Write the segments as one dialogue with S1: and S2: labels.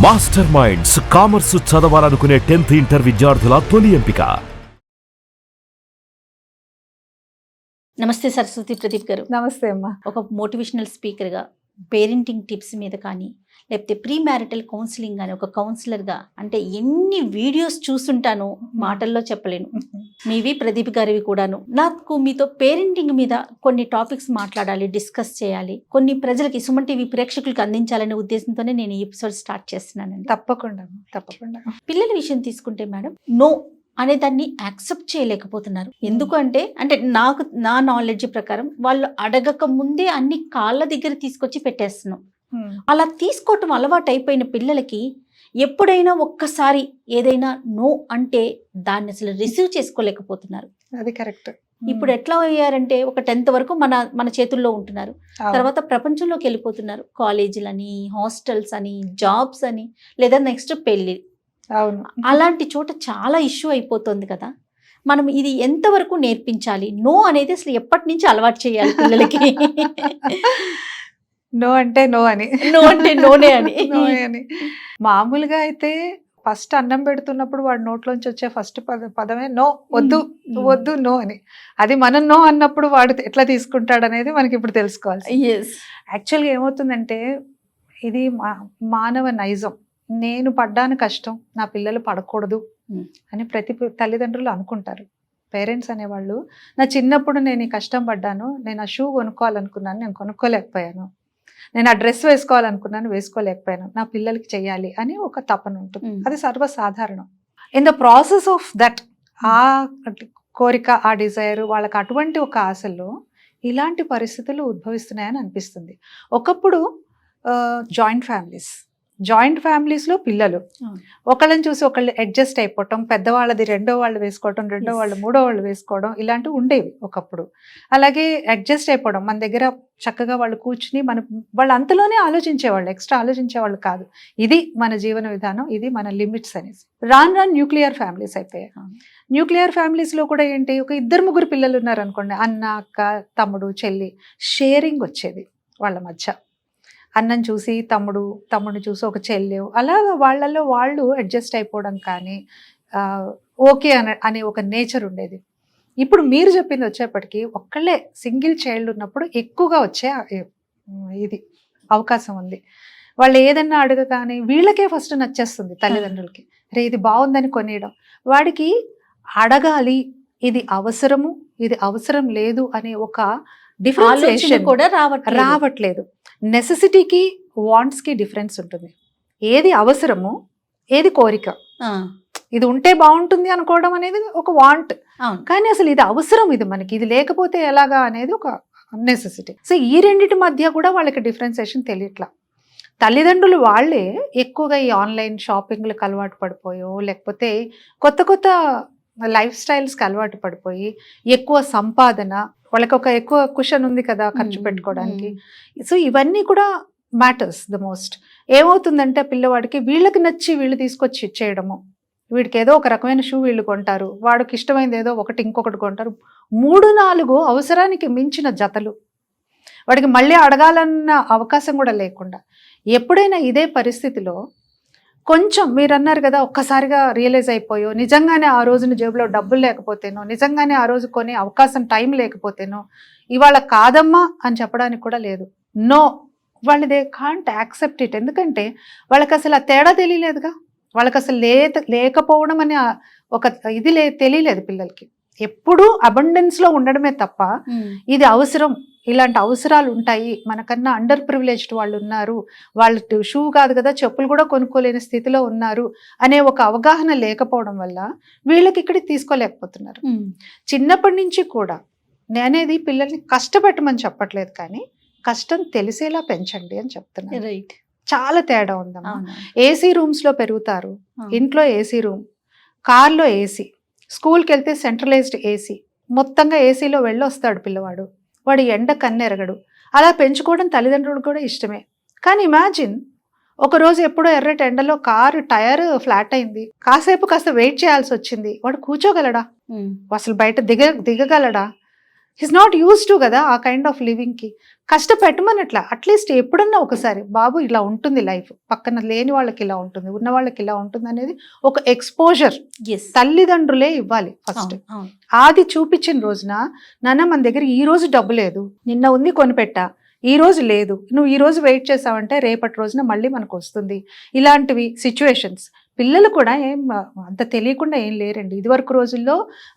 S1: Master minds commerce చదవాలనుకునే 10th inter విద్యార్థుల తొలి ఎంపిక.
S2: నమస్తే సరస్వతి ప్రదీప్ గారు.
S3: నమస్తే అమ్మా.
S2: ఒక మోటివేషనల్ స్పీకర్గా పేరెంటింగ్ టిప్స్ మీద కానీ లేకపోతే ప్రీ మ్యారిటల్ కౌన్సిలింగ్ కానీ ఒక కౌన్సిలర్గా అంటే ఎన్ని వీడియోస్ చూస్తుంటాను మాటల్లో చెప్పలేను. మీవి ప్రదీప్ గారివి కూడాను. నాకు మీతో పేరెంటింగ్ మీద కొన్ని టాపిక్స్ మాట్లాడాలి, డిస్కస్ చేయాలి, కొన్ని ప్రజలకి సుమన్ టీవీ ప్రేక్షకులకు అందించాలనే ఉద్దేశంతోనే నేను ఈ ఎపిసోడ్ స్టార్ట్ చేస్తున్నానండి.
S3: తప్పకుండా.
S2: పిల్లల విషయం తీసుకుంటే మేడం, నో అనే దాన్ని యాక్సెప్ట్ చేయలేకపోతున్నారు. ఎందుకు అంటే నా నాలెడ్జ్ ప్రకారం వాళ్ళు అడగక ముందే అన్ని కాళ్ళ దగ్గర తీసుకొచ్చి పెట్టేస్తున్నాం. అలా తీసుకోవటం అలవాటు అయిపోయిన పిల్లలకి ఎప్పుడైనా ఒక్కసారి ఏదైనా నో అంటే దాన్ని అసలు రిసీవ్ చేసుకోలేకపోతున్నారు.
S3: అది కరెక్ట్.
S2: ఇప్పుడు ఎట్లా అయ్యారంటే ఒక 10th వరకు మన చేతుల్లో ఉంటున్నారు, తర్వాత ప్రపంచంలోకి వెళ్ళిపోతున్నారు. కాలేజీలని, హాస్టల్స్ అని, జాబ్స్ అని, లేదా నెక్స్ట్ పెళ్లి.
S3: అవును.
S2: అలాంటి చోట చాలా ఇష్యూ అయిపోతుంది కదా. మనం ఇది ఎంతవరకు నేర్పించాలి? నో అనేది అసలు ఎప్పటి నుంచి అలవాటు చేయాలి పిల్లలకి?
S3: నో అంటే నో అని,
S2: నో అంటే నోనే అని.
S3: మామూలుగా అయితే ఫస్ట్ అన్నం పెడుతున్నప్పుడు వాడి నోట్లోంచి వచ్చే ఫస్ట్ పదమే నో, వద్దు వద్దు నో అని. అది మనం నో అన్నప్పుడు వాడు ఎట్లా తీసుకుంటాడు అనేది మనకి ఇప్పుడు తెలుసుకోవాలి. యాక్చువల్గా ఏమవుతుందంటే ఇది మానవ నైజం. నేను పడ్డాను కష్టం, నా పిల్లలు పడకూడదు అని ప్రతి తల్లిదండ్రులు అనుకుంటారు. పేరెంట్స్ అనేవాళ్ళు, నా చిన్నప్పుడు నేను ఈ కష్టం పడ్డాను, నేను ఆ షూ కొనుక్కోవాలనుకున్నాను, నేను కొనుక్కోలేకపోయాను, నేను ఆ డ్రెస్ వేసుకోవాలనుకున్నాను, వేసుకోలేకపోయాను, నా పిల్లలకి చెయ్యాలి అని ఒక తపన ఉంటుంది. అది సర్వసాధారణం. In the process of that, ఆ కోరిక, ఆ డిజైర్, వాళ్ళకి అటువంటి ఒక ఆశల్లో ఇలాంటి పరిస్థితులు ఉద్భవిస్తున్నాయని అనిపిస్తుంది. ఒకప్పుడు జాయింట్ ఫ్యామిలీస్లో పిల్లలు ఒకళ్ళని చూసి ఒకళ్ళు అడ్జస్ట్ అయిపోవటం, పెద్దవాళ్ళది రెండో వాళ్ళు వేసుకోవటం, రెండో వాళ్ళు మూడో వాళ్ళు వేసుకోవడం, ఇలాంటివి ఉండేవి ఒకప్పుడు. అలాగే అడ్జస్ట్ అయిపోవడం, మన దగ్గర చక్కగా వాళ్ళు కూర్చుని వాళ్ళు అంతలోనే ఆలోచించేవాళ్ళు, ఎక్స్ట్రా ఆలోచించేవాళ్ళు కాదు. ఇది మన జీవన విధానం, ఇది మన లిమిట్స్ అనేసి. రాను న్యూక్లియర్ ఫ్యామిలీస్ అయిపోయాయి. న్యూక్లియర్ ఫ్యామిలీస్లో కూడా ఏంటి, ఒక 2-3 పిల్లలు ఉన్నారు అనుకోండి, అన్న, అక్క, తమ్ముడు, చెల్లి, షేరింగ్ వచ్చేది వాళ్ళ మధ్య. అన్నం చూసి తమ్ముడు చూసి ఒక చెల్లె, అలాగా వాళ్ళల్లో వాళ్ళు అడ్జస్ట్ అయిపోవడం కానీ ఓకే అనే ఒక నేచర్ ఉండేది. ఇప్పుడు మీరు చెప్పింది వచ్చేప్పటికీ ఒక్కళ్ళే సింగిల్ చైల్డ్ ఉన్నప్పుడు ఎక్కువగా వచ్చే ఇది అవకాశం ఉంది. వాళ్ళు ఏదన్నా అడగగానే వీళ్ళకే ఫస్ట్ నచ్చేస్తుంది తల్లిదండ్రులకి, రే ఇది బాగుందని కొనియడం. వాడికి అడగాలి, ఇది అవసరము, ఇది అవసరం లేదు అనే ఒక డిఫరెన్సియేషన్ కూడా రావట్లేదు. నెసెసిటీకి వాంట్స్కి డిఫరెన్స్ ఉంటుంది. ఏది అవసరము, ఏది కోరిక. ఇది ఉంటే బాగుంటుంది అనుకోవడం అనేది ఒక వాంట్, కానీ అసలు ఇది అవసరం, ఇది మనకి, ఇది లేకపోతే ఎలాగా అనేది ఒక నెసెసిటీ. సో ఈ రెండింటి మధ్య కూడా వాళ్ళకి డిఫరెన్సియేషన్ తెలియట్లా. తల్లిదండ్రులు వాళ్ళే ఎక్కువగా ఈ ఆన్లైన్ షాపింగ్లకు అలవాటు పడిపోయో, లేకపోతే కొత్త లైఫ్ స్టైల్స్కి అలవాటు పడిపోయి ఎక్కువ సంపాదన, వాళ్ళకి ఒక ఎక్కువ కుషన్ ఉంది కదా ఖర్చు పెట్టుకోవడానికి. సో ఇవన్నీ కూడా మ్యాటర్స్ ద మోస్ట్. ఏమవుతుందంటే పిల్లవాడికి వీళ్ళకి నచ్చి వీళ్ళు తీసుకొచ్చి ఇచ్చేయడము. వీడికి ఏదో ఒక రకమైన షూ వీళ్ళు కొంటారు, వాడికి ఇష్టమైంది ఏదో ఒకటి ఇంకొకటి కొంటారు. 3-4 అవసరానికి మించిన జతలు, వాడికి మళ్ళీ అడగాలన్న అవకాశం కూడా లేకుండా. ఎప్పుడైనా ఇదే పరిస్థితిలో కొంచెం మీరు అన్నారు కదా, ఒక్కసారిగా రియలైజ్ అయిపోయో, నిజంగానే ఆ రోజున జేబులో డబ్బులు లేకపోతేనో, నిజంగానే ఆ రోజు కొనే అవకాశం టైం లేకపోతేనో, ఇవాళ కాదమ్మా అని చెప్పడానికి కూడా లేదు. నో, వాళ్ళు దే కాంట్ యాక్సెప్ట్ ఇట్. ఎందుకంటే వాళ్ళకి అసలు ఆ తేడా తెలియలేదుగా, వాళ్ళకి అసలు లేకపోవడం అనే ఒక ఇది తెలియలేదు పిల్లలకి. ఎప్పుడూ అబండెన్స్లో ఉండడమే తప్ప ఇది అవసరం, ఇలాంటి అవసరాలు ఉంటాయి, మనకన్నా అండర్ ప్రివిలేజ్డ్ వాళ్ళు ఉన్నారు, వాళ్ళు షూ కాదు కదా చెప్పులు కూడా కొనుక్కోలేని స్థితిలో ఉన్నారు అనే ఒక అవగాహన లేకపోవడం వల్ల వీళ్ళకి ఇక్కడికి తీసుకోలేకపోతున్నారు. చిన్నప్పటి నుంచి కూడా నేనేది పిల్లల్ని కష్టపెట్టమని చెప్పట్లేదు, కానీ కష్టం తెలిసేలా పెంచండి అని చెప్తున్నాను.
S2: రైట్.
S3: చాలా తేడా ఉందమ్మా. ఏసీ రూమ్స్లో పెరుగుతారు, ఇంట్లో ఏసీ రూమ్, కార్లో ఏసీ, స్కూల్కి వెళ్తే సెంట్రలైజ్డ్ ఏసీ, మొత్తంగా ఏసీలో వెళ్ళొస్తాడు పిల్లవాడు, వాడు ఎండ కన్నెరగడు. అలా పెంచుకోవడం తల్లిదండ్రులకు కూడా ఇష్టమే. కానీ ఇమాజిన్ ఒకరోజు ఎప్పుడో ఎర్రటి ఎండలో కారు టైర్ ఫ్లాట్ అయింది, కాసేపు కాస్త వెయిట్ చేయాల్సి వచ్చింది, వాడు కూర్చోగలడా? అసలు బయట దిగగలడా? హిస్ నాట్ యూస్ టు కదా ఆ కైండ్ ఆఫ్ లివింగ్కి. కష్టపెట్టమనట్లా, అట్లీస్ట్ ఎప్పుడన్నా ఒకసారి బాబు ఇలా ఉంటుంది లైఫ్, పక్కన లేని వాళ్ళకి ఇలా ఉంటుంది, ఉన్న వాళ్ళకి ఇలా ఉంటుంది అనేది ఒక ఎక్స్పోజర్ తల్లిదండ్రులే ఇవ్వాలి ఫస్ట్. అది చూపించిన రోజున నాన్న మన దగ్గర ఈ రోజు డబ్బు లేదు, నిన్న ఉంది కొనిపెట్టా, ఈ రోజు లేదు, నువ్వు ఈ రోజు వెయిట్ చేసావంటే రేపటి రోజున మళ్ళీ మనకు వస్తుంది. ఇలాంటివి సిచ్యువేషన్స్ పిల్లలు కూడా ఏం అంత తెలియకుండా ఏం లేరండి. ఇదివరకు రోజుల్లో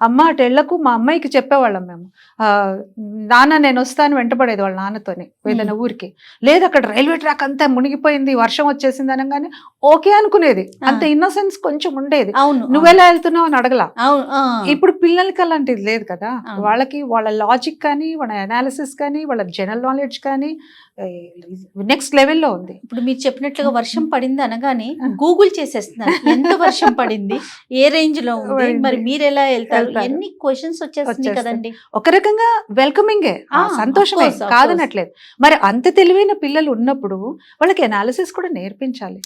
S3: అమ్మ అటెళ్లకు మా అమ్మాయికి చెప్పేవాళ్ళం మేము, నాన్న నేను వస్తాను వెంటపడేది వాళ్ళ నాన్నతోనే ఏదైనా ఊరికి. లేదు అక్కడ రైల్వే ట్రాక్ అంతా మునిగిపోయింది, వర్షం వచ్చేసింది అనగానే ఓకే అనుకునేది. అంత ఇన్నోసెన్స్ కొంచెం ఉండేది. నువ్వెలా వెళ్తున్నావు అని అడగలా. ఇప్పుడు పిల్లలకి అలాంటిది లేదు కదా. వాళ్ళకి వాళ్ళ లాజిక్ కానీ, వాళ్ళ అనాలిసిస్ కానీ, వాళ్ళ జనరల్ నాలెడ్జ్ కానీ నెక్స్ట్ లెవెల్లో ఉంది.
S2: ఇప్పుడు మీరు చెప్పినట్లుగా వర్షం పడింది అనగానే గూగుల్ చేసేస్తున్నారు ఎంత వర్షం పడింది, ఏ రేంజ్ లో ఉంది, మరి మీరు ఎలా వెళ్తారు, ఎన్ని క్వశ్చన్స్ వచ్చేస్తున్నాయి కదండి.
S3: ఒక రకంగా వెల్కమింగే, సంతోషమే, కాదనట్లేదు. మరి అంత తెలివైన పిల్లలు ఉన్నప్పుడు వాళ్ళకి అనాలిసిస్ కూడా నేర్పించాలి.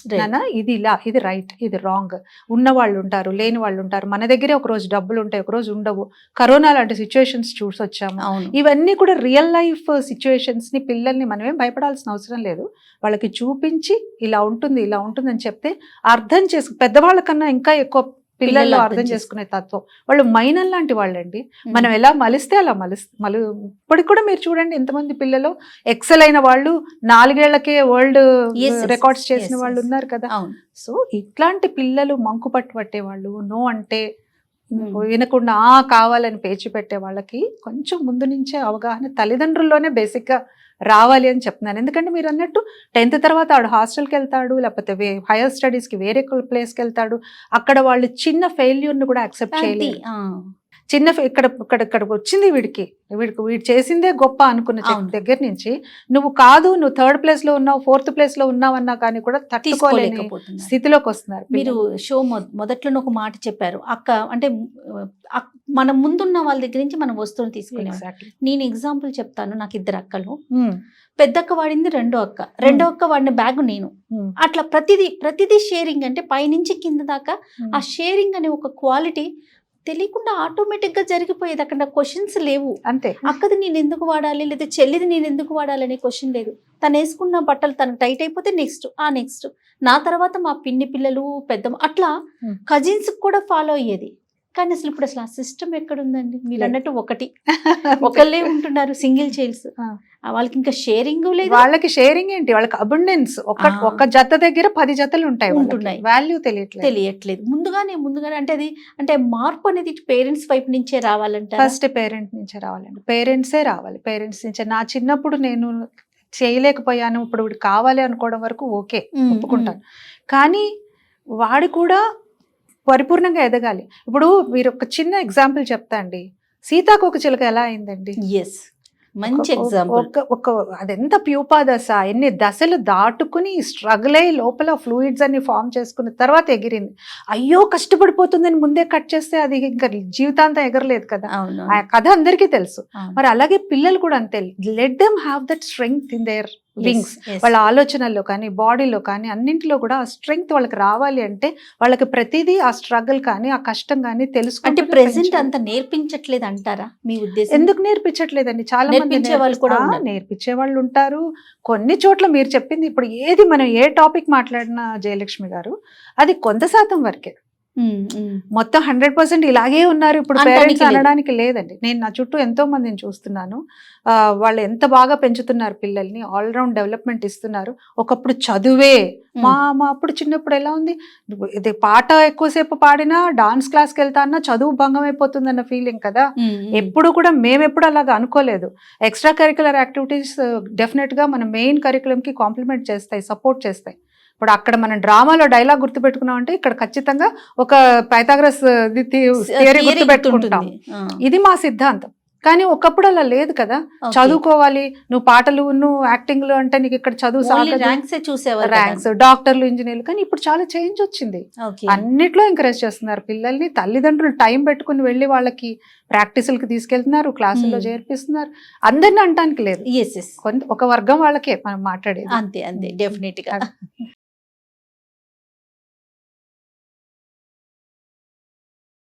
S3: ఇది ఇలా, ఇది రైట్, ఇది రాంగ్. ఉన్న వాళ్ళు ఉంటారు, లేని వాళ్ళు ఉంటారు. మన దగ్గరే ఒక రోజు డబ్బులు ఉంటాయి, ఒక రోజు ఉండవు. కరోనా లాంటి సిచ్యువేషన్స్ చూసి వచ్చాము. ఇవన్నీ కూడా రియల్ లైఫ్ సిచ్యువేషన్స్ ని పిల్లల్ని మనమేం భయపడాల్సిన అవసరం లేదు. వాళ్ళకి చూపించి ఇలా ఉంటుంది, ఇలా ఉంటుంది అని చెప్తే అర్థం చేసుకు, పెద్దవాళ్ళ కన్నా ఇంకా ఎక్కువ పిల్లల్లో అర్థం చేసుకునే తత్వం. వాళ్ళు మైనల్ లాంటి వాళ్ళండి. మనం ఎలా మలిస్తే అలా ఇప్పటికి కూడా మీరు చూడండి ఎంతమంది పిల్లలు ఎక్సెల్ అయిన వాళ్ళు, 4 ఏళ్లకే వరల్డ్ రికార్డ్స్ చేసిన వాళ్ళు ఉన్నారు కదా. సో ఇట్లాంటి పిల్లలు మంకు పట్టే వాళ్ళు, నో అంటే వినకుండా కావాలని పేచి పెట్టే వాళ్ళకి కొంచెం ముందు నుంచే అవగాహన తల్లిదండ్రుల్లోనే బేసిక్గా రావాలి అని చెప్తున్నాను. ఎందుకంటే మీరు అన్నట్టు 10th తర్వాత వాడు హాస్టల్కి వెళ్తాడు, లేకపోతే హైయర్ స్టడీస్కి వేరే ప్లేస్కి వెళ్తాడు. అక్కడ వాళ్ళు చిన్న ఫెయిల్యూర్ని కూడా యాక్సెప్ట్ చేయలేదు. చిన్న ఇక్కడ వచ్చింది వీడు చేసిందే గొప్ప అనుకున్న దగ్గర నుంచి నువ్వు 3rd place లో ఉన్నావు, 4th place లో ఉన్నావు అన్నా కానీ కూడా తట్టుకోలేకపోతున్న స్థితిలోకి వస్తున్నారు.
S2: మీరు షో మొదట్లోనే ఒక మాట చెప్పారు, అక్క అంటే మన ముందున్న వాళ్ళ దగ్గర నుంచి మనం వస్తువులు తీసుకునే. నేను ఎగ్జాంపుల్ చెప్తాను. నాకు 2 అక్కలు. పెద్దక్క వాడింది రెండో అక్క వాడిన బ్యాగ్ నేను. అట్లా ప్రతిదీ షేరింగ్. అంటే పైనుంచి కింద దాకా ఆ షేరింగ్ అనే ఒక క్వాలిటీ తెలియకుండా ఆటోమేటిక్ గా జరిగిపోయేది. అక్కడ క్వశ్చన్స్ లేవు.
S3: అంతే.
S2: అక్కది నేను ఎందుకు వాడాలి, లేదా చెల్లిది నేను ఎందుకు వాడాలి అనే క్వశ్చన్ లేదు. తను వేసుకున్న బట్టలు తనకు టైట్ అయిపోతే నెక్స్ట్ నా తర్వాత మా పిన్ని పిల్లలు, పెద్ద, అట్లా కజిన్స్ కూడా ఫాలో అయ్యేది. కానీ అసలు ఆ సిస్టమ్ ఎక్కడుందండి? మీరు అన్నట్టు ఒకళ్ళే ఉంటున్నారు, సింగిల్ చైల్డ్స్. వాళ్ళకి ఇంకా షేరింగ్ లేదు.
S3: వాళ్ళకి షేరింగ్ ఏంటి, వాళ్ళకి అబండెన్స్. ఒక జత దగ్గర 10 జతలు ఉంటున్నాయి. వాల్యూ తెలియట్లేదు.
S2: ముందుగానే అంటే మార్పు అనేది పేరెంట్స్ వైపు నుంచే రావాలంటే
S3: ఫస్ట్ పేరెంట్ నుంచే రావాలండి. పేరెంట్సే రావాలి. పేరెంట్స్ నుంచే. నా చిన్నప్పుడు నేను చేయలేకపోయాను, ఇప్పుడు కావాలి అనుకోవడం వరకు ఓకే, ఒప్పుకుంటాను. కానీ వాడు కూడా పరిపూర్ణంగా ఎదగాలి. ఇప్పుడు మీరు ఒక చిన్న ఎగ్జాంపుల్ చెప్తా అండి. సీతాకోకచిలుక ఎలా అయిందండి?
S2: మంచి ఎగ్జాంపుల్.
S3: అదెంత ప్యూపా దశ, ఎన్ని దశలు దాటుకుని స్ట్రగుల్ అయ్యి లోపల ఫ్లూయిడ్స్ అన్ని ఫామ్ చేసుకున్న తర్వాత ఎగిరింది. అయ్యో కష్టపడిపోతుందని ముందే కట్ చేస్తే అది ఇంకా జీవితాంతం ఎగరలేదు కదా. ఆ కథ అందరికీ తెలుసు. మరి అలాగే పిల్లలు కూడా అంతే. Let them have that strength in there wings. వాళ్ళ ఆలోచనల్లో కానీ, బాడీలో కానీ, అన్నింటిలో కూడా ఆ స్ట్రెంగ్త్ వాళ్ళకి రావాలి అంటే వాళ్ళకి ప్రతిదీ ఆ స్ట్రగుల్ కానీ, ఆ కష్టం కానీ తెలుసుకుంటే.
S2: అంటే ప్రెసెంట్ అంత నేర్పించట్లేదు అంటారా మీ ఉద్దేశం?
S3: ఎందుకు నేర్పించట్లేదండి? చాలా మంది నేర్పించే వాళ్ళు ఉంటారు. కొన్ని చోట్ల మీరు చెప్పింది ఇప్పుడు ఏది మనం ఏ టాపిక్ మాట్లాడినా జయలక్ష్మి గారు, అది కొంత శాతం వరకే. మొత్తం 100% ఇలాగే ఉన్నారు ఇప్పుడు పేరెంట్స్ అనడానికి లేదండి. నేను నా చుట్టూ ఎంతో మందిని చూస్తున్నాను. వాళ్ళు ఎంత బాగా పెంచుతున్నారు పిల్లల్ని, ఆల్రౌండ్ డెవలప్మెంట్ ఇస్తున్నారు. ఒకప్పుడు చదువే మా అప్పుడు చిన్నప్పుడు ఎలా ఉంది, ఇది పాట ఎక్కువసేపు పాడినా, డాన్స్ క్లాస్కి వెళ్తా అన్నా చదువు భంగం అయిపోతుంది అన్న ఫీలింగ్ కదా. ఎప్పుడు కూడా మేమెప్పుడు అలాగా అనుకోలేదు. ఎక్స్ట్రా కరిక్యులర్ యాక్టివిటీస్ డెఫినెట్ గా మన మెయిన్ కరిక్యులం కి కాంప్లిమెంట్ చేస్తాయి, సపోర్ట్ చేస్తాయి. ఇప్పుడు అక్కడ మనం డ్రామాలో డైలాగ్ గుర్తుపెట్టుకున్నాం అంటే ఇక్కడ ఖచ్చితంగా ఒక పైథాగరస్ థియరీ గుర్తుపెట్టుకుంటాం. ఇది మా సిద్ధాంతం. కానీ ఒకప్పుడు అలా లేదు కదా. చదువుకోవాలి, నువ్వు పాటలు, నువ్వు యాక్టింగ్లు అంటే నీకు ఇక్కడ చదువు ర్యాంక్స్, డాక్టర్లు, ఇంజనీర్లు. కానీ ఇప్పుడు చాలా చేంజ్ వచ్చింది. అన్నిట్లో ఎంకరేజ్ చేస్తున్నారు పిల్లల్ని. తల్లిదండ్రులు టైం పెట్టుకుని వెళ్ళి వాళ్ళకి ప్రాక్టీసులకి తీసుకెళ్తున్నారు, క్లాసుల్లో చేర్పిస్తున్నారు. అందరిని అనటానికి లేదు, ఒక వర్గం వాళ్ళకే మనం మాట్లాడేది.
S2: అంతే డెఫినెట్ గా.